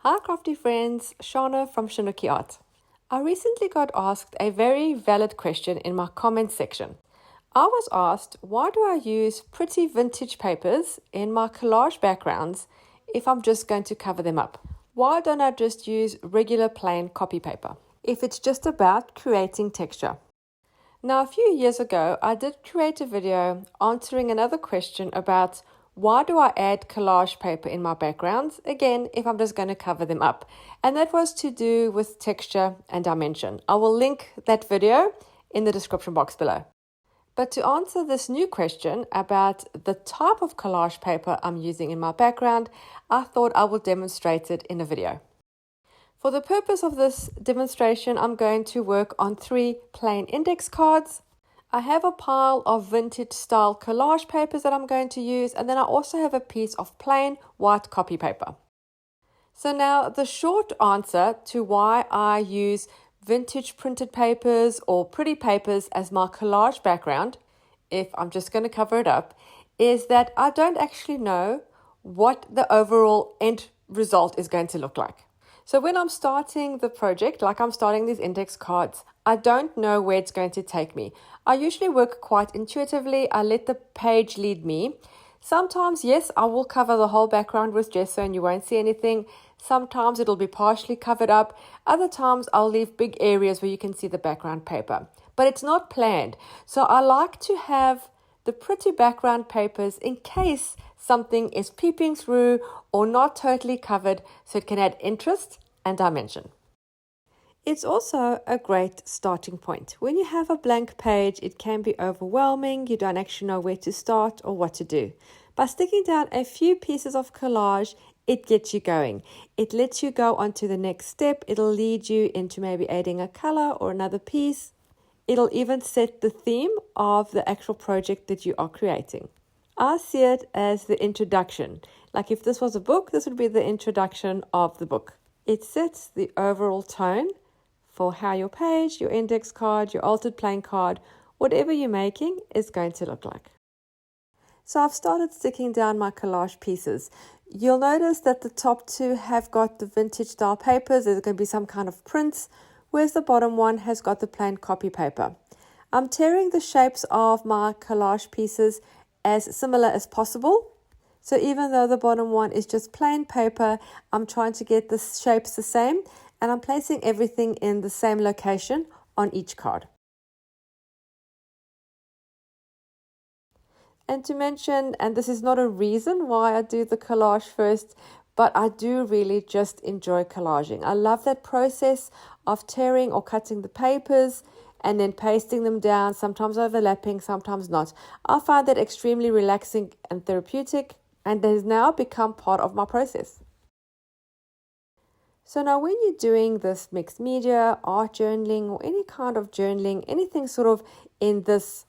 Hi crafty friends, Shana from ShanoukiArt. I recently got asked a very valid question in my comments section. I was asked, why do I use pretty vintage papers in my collage backgrounds if I'm just going to cover them up? Why don't I just use regular plain copy paper if it's just about creating texture? Now, a few years ago, I did create a video answering another question about why do I add collage paper in my backgrounds, again, if I'm just going to cover them up. And that was to do with texture and dimension. I will link that video in the description box below. But to answer this new question about the type of collage paper I'm using in my background, I thought I would demonstrate it in a video. For the purpose of this demonstration, I'm going to work on 3 plain index cards. I have a pile of vintage style collage papers that I'm going to use, and then I also have a piece of plain white copy paper. So now the short answer to why I use vintage printed papers or pretty papers as my collage background, if I'm just going to cover it up, is that I don't actually know what the overall end result is going to look like. So when I'm starting the project, like I'm starting these index cards, I don't know where it's going to take me. I usually work quite intuitively. I let the page lead me. Sometimes, yes, I will cover the whole background with gesso and you won't see anything. Sometimes it'll be partially covered up. Other times I'll leave big areas where you can see the background paper. But it's not planned. So I like to have the pretty background papers in case something is peeping through or not totally covered, so it can add interest and dimension. It's also a great starting point. When you have a blank page, it can be overwhelming. You don't actually know where to start or what to do. By sticking down a few pieces of collage, it gets you going. It lets you go on to the next step. It'll lead you into maybe adding a color or another piece. It'll even set the theme of the actual project that you are creating. I see it as the introduction. Like if this was a book, this would be the introduction of the book. It sets the overall tone for how your page, your index card, your altered plain card, whatever you're making is going to look like. So I've started sticking down my collage pieces. You'll notice that the top 2 have got the vintage style papers. There's going to be some kind of prints, whereas the bottom one has got the plain copy paper. I'm tearing the shapes of my collage pieces as similar as possible. So even though the bottom one is just plain paper, I'm trying to get the shapes the same, and I'm placing everything in the same location on each card. And to mention, and this is not a reason why I do the collage first, but I do really just enjoy collaging. I love that process of tearing or cutting the papers and then pasting them down, sometimes overlapping, sometimes not. I find that extremely relaxing and therapeutic, and it has now become part of my process. So now when you're doing this mixed media, art journaling, or any kind of journaling, anything sort of in this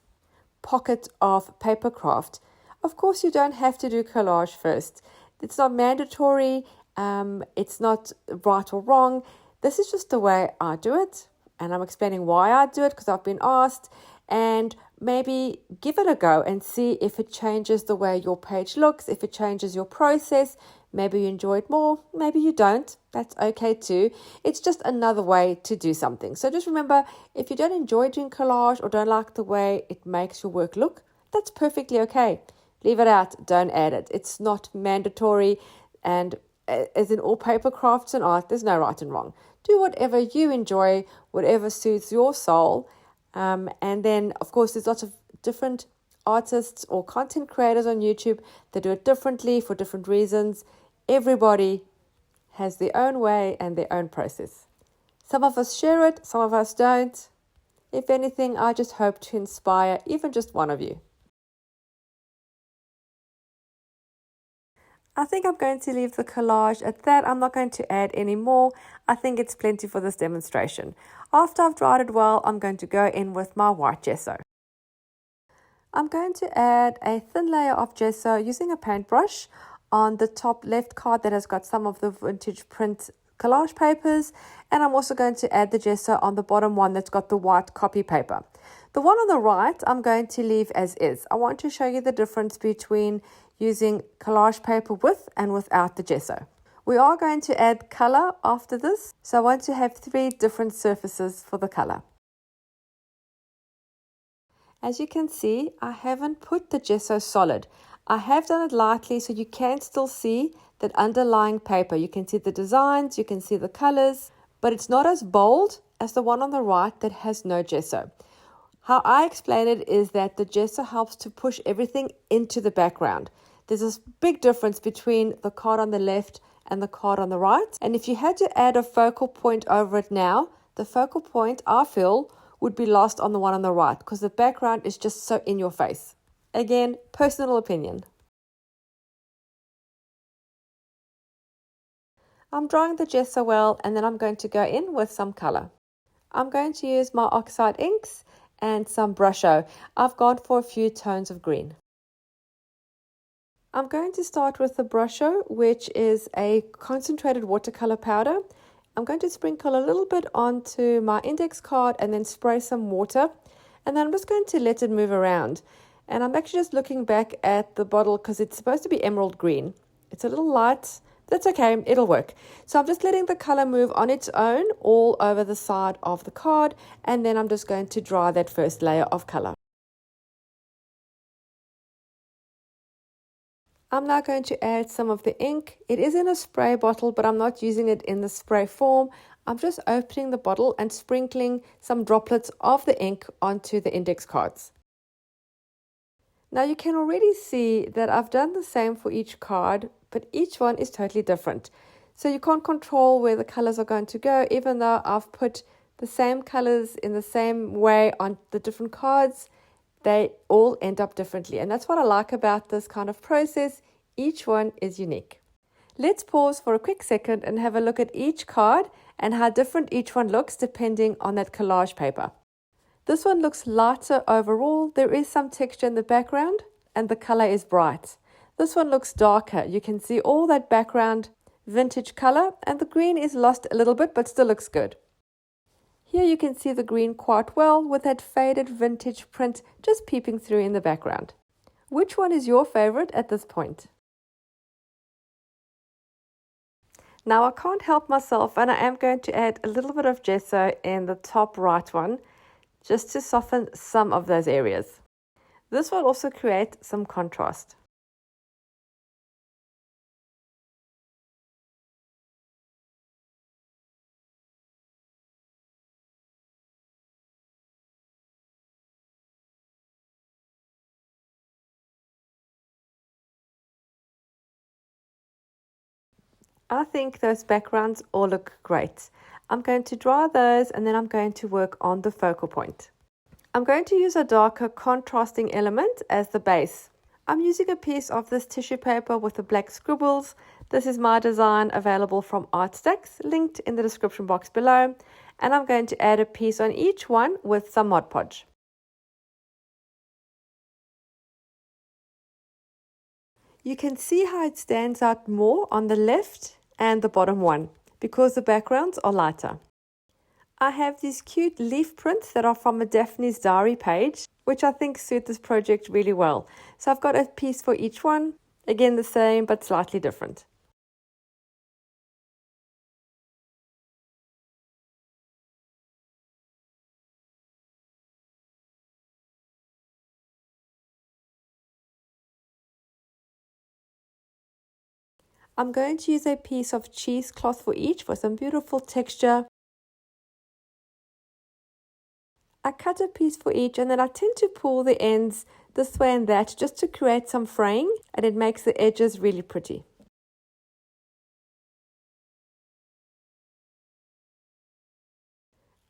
pocket of paper craft, of course you don't have to do collage first. It's not mandatory, it's not right or wrong. This is just the way I do it, and I'm explaining why I do it because I've been asked, and maybe give it a go and see if it changes the way your page looks, if it changes your process. Maybe you enjoy it more, maybe you don't. That's okay too. It's just another way to do something. So just remember, if you don't enjoy doing collage or don't like the way it makes your work look, that's perfectly okay. Leave it out, don't add it. It's not mandatory, and as in all paper crafts and art, there's no right and wrong. Do whatever you enjoy, whatever suits your soul. And then, of course, there's lots of different artists or content creators on YouTube that do it differently for different reasons. Everybody has their own way and their own process. Some of us share it, some of us don't. If anything, I just hope to inspire even just one of you. I think I'm going to leave the collage at that. I'm not going to add any more. I think it's plenty for this demonstration. After I've dried it well, I'm going to go in with my white gesso. I'm going to add a thin layer of gesso using a paintbrush on the top left card that has got some of the vintage print collage papers, and I'm also going to add the gesso on the bottom one that's got the white copy paper. The one on the right I'm going to leave as is. I want to show you the difference between using collage paper with and without the gesso. We are going to add color after this, so I want to have 3 different surfaces for the color. As you can see, I haven't put the gesso solid. I have done it lightly so you can still see that underlying paper. You can see the designs, you can see the colors, but it's not as bold as the one on the right that has no gesso. How I explain it is that the gesso helps to push everything into the background. There's this big difference between the card on the left and the card on the right. And if you had to add a focal point over it now, the focal point, I feel, would be lost on the one on the right because the background is just so in your face. Again, personal opinion. I'm drawing the gesso well, and then I'm going to go in with some color. I'm going to use my oxide inks and some brusho. I've gone for a few tones of green. I'm going to start with the brusho, which is a concentrated watercolor powder. I'm going to sprinkle a little bit onto my index card and then spray some water. And then I'm just going to let it move around. And I'm actually just looking back at the bottle because it's supposed to be emerald green. It's a little light. That's okay, it'll work. So I'm just letting the color move on its own all over the side of the card, and then I'm just going to dry that first layer of color. I'm now going to add some of the ink. It is in a spray bottle, but I'm not using it in the spray form. I'm just opening the bottle and sprinkling some droplets of the ink onto the index cards. Now you can already see that I've done the same for each card, but each one is totally different. So you can't control where the colors are going to go, even though I've put the same colors in the same way on the different cards, they all end up differently. And that's what I like about this kind of process. Each one is unique. Let's pause for a quick second and have a look at each card and how different each one looks depending on that collage paper. This one looks lighter overall. There is some texture in the background and the color is bright. This one looks darker. You can see all that background vintage color, and the green is lost a little bit but still looks good. Here you can see the green quite well with that faded vintage print just peeping through in the background. Which one is your favorite at this point? Now I can't help myself, and I am going to add a little bit of gesso in the top right one just to soften some of those areas. This will also create some contrast. I think those backgrounds all look great. I'm going to draw those and then I'm going to work on the focal point. I'm going to use a darker contrasting element as the base. I'm using a piece of this tissue paper with the black scribbles. This is my design, available from ArtStacks, linked in the description box below. And I'm going to add a piece on each one with some Mod Podge. You can see how it stands out more on the left and the bottom one because the backgrounds are lighter. I have these cute leaf prints that are from a Daphne's Diary page, which I think suit this project really well. So I've got a piece for each one, again the same but slightly different. I'm going to use a piece of cheesecloth for each for some beautiful texture. I cut a piece for each and then I tend to pull the ends this way and that just to create some fraying, and it makes the edges really pretty.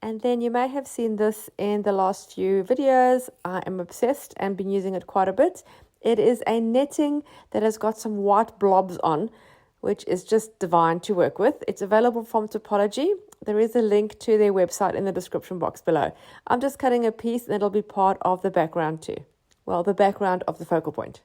And then you may have seen this in the last few videos. I am obsessed and been using it quite a bit. It is a netting that has got some white blobs on, which is just divine to work with. It's available from Taperlogy. There is a link to their website in the description box below. I'm just cutting a piece and it'll be part of the background too. Well, the background of the focal point.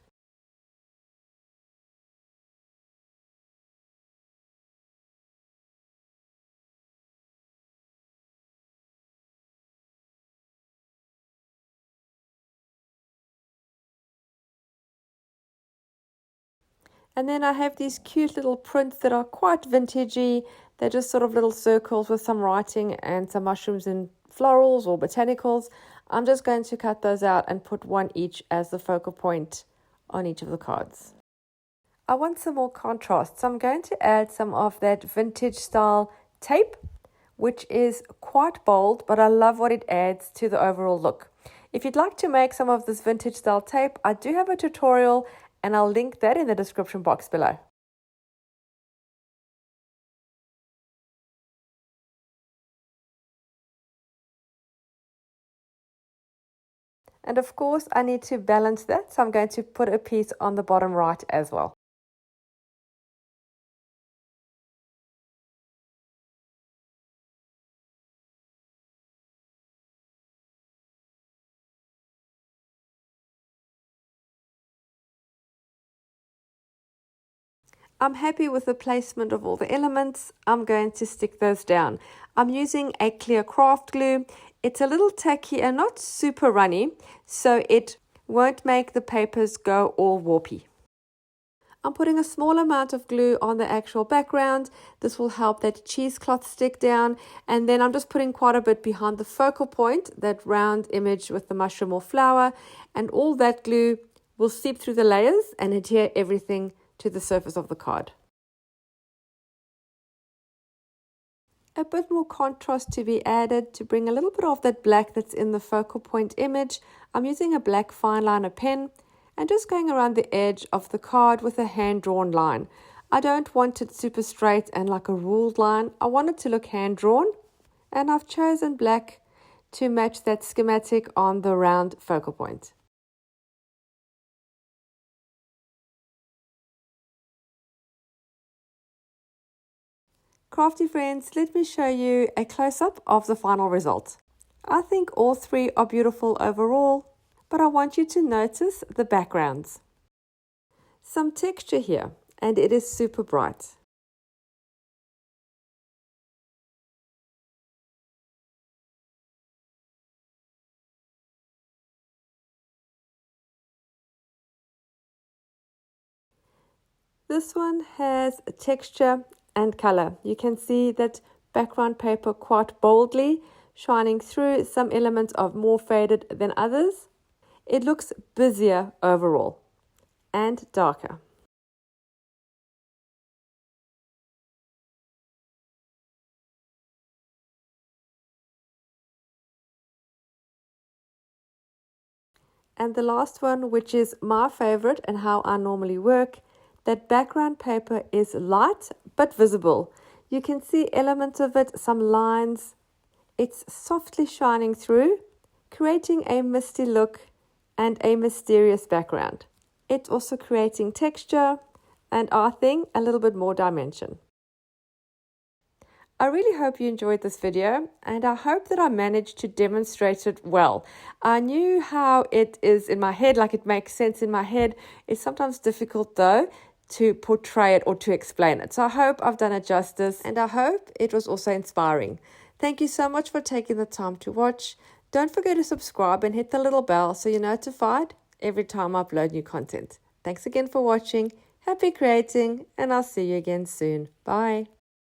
And then I have these cute little prints that are quite vintagey. They're just sort of little circles with some writing and some mushrooms and florals or botanicals. I'm just going to cut those out and put one each as the focal point on each of the cards. I want some more contrast, so I'm going to add some of that vintage style tape, which is quite bold, but I love what it adds to the overall look. If you'd like to make some of this vintage style tape, I do have a tutorial and I'll link that in the description box below. And of course, I need to balance that, so I'm going to put a piece on the bottom right as well. I'm happy with the placement of all the elements. I'm going to stick those down. I'm using a clear craft glue. It's a little tacky and not super runny, so it won't make the papers go all warpy. I'm putting a small amount of glue on the actual background. This will help that cheesecloth stick down. And then I'm just putting quite a bit behind the focal point, that round image with the mushroom or flower. And all that glue will seep through the layers and adhere everything to the surface of the card. A bit more contrast to be added to bring a little bit of that black that's in the focal point image. I'm using a black fine liner pen and just going around the edge of the card with a hand-drawn line. I don't want it super straight and like a ruled line. I want it to look hand-drawn, and I've chosen black to match that schematic on the round focal point. Crafty friends, let me show you a close-up of the final result. I think all three are beautiful overall, but I want you to notice the backgrounds. Some texture here, and it is super bright. This one has texture and color. You can see that background paper quite boldly, shining through, some elements of more faded than others. It looks busier overall and darker. And the last one, which is my favorite and how I normally work, that background paper is light but visible. You can see elements of it, some lines. It's softly shining through, creating a misty look and a mysterious background. It's also creating texture and, I think, a little bit more dimension. I really hope you enjoyed this video, and I hope that I managed to demonstrate it well. I knew how it is in my head, like it makes sense in my head. It's sometimes difficult though to portray it or to explain it. So I hope I've done it justice, and I hope it was also inspiring. Thank you so much for taking the time to watch. Don't forget to subscribe and hit the little bell so you're notified every time I upload new content. Thanks again for watching. Happy creating, and I'll see you again soon. Bye.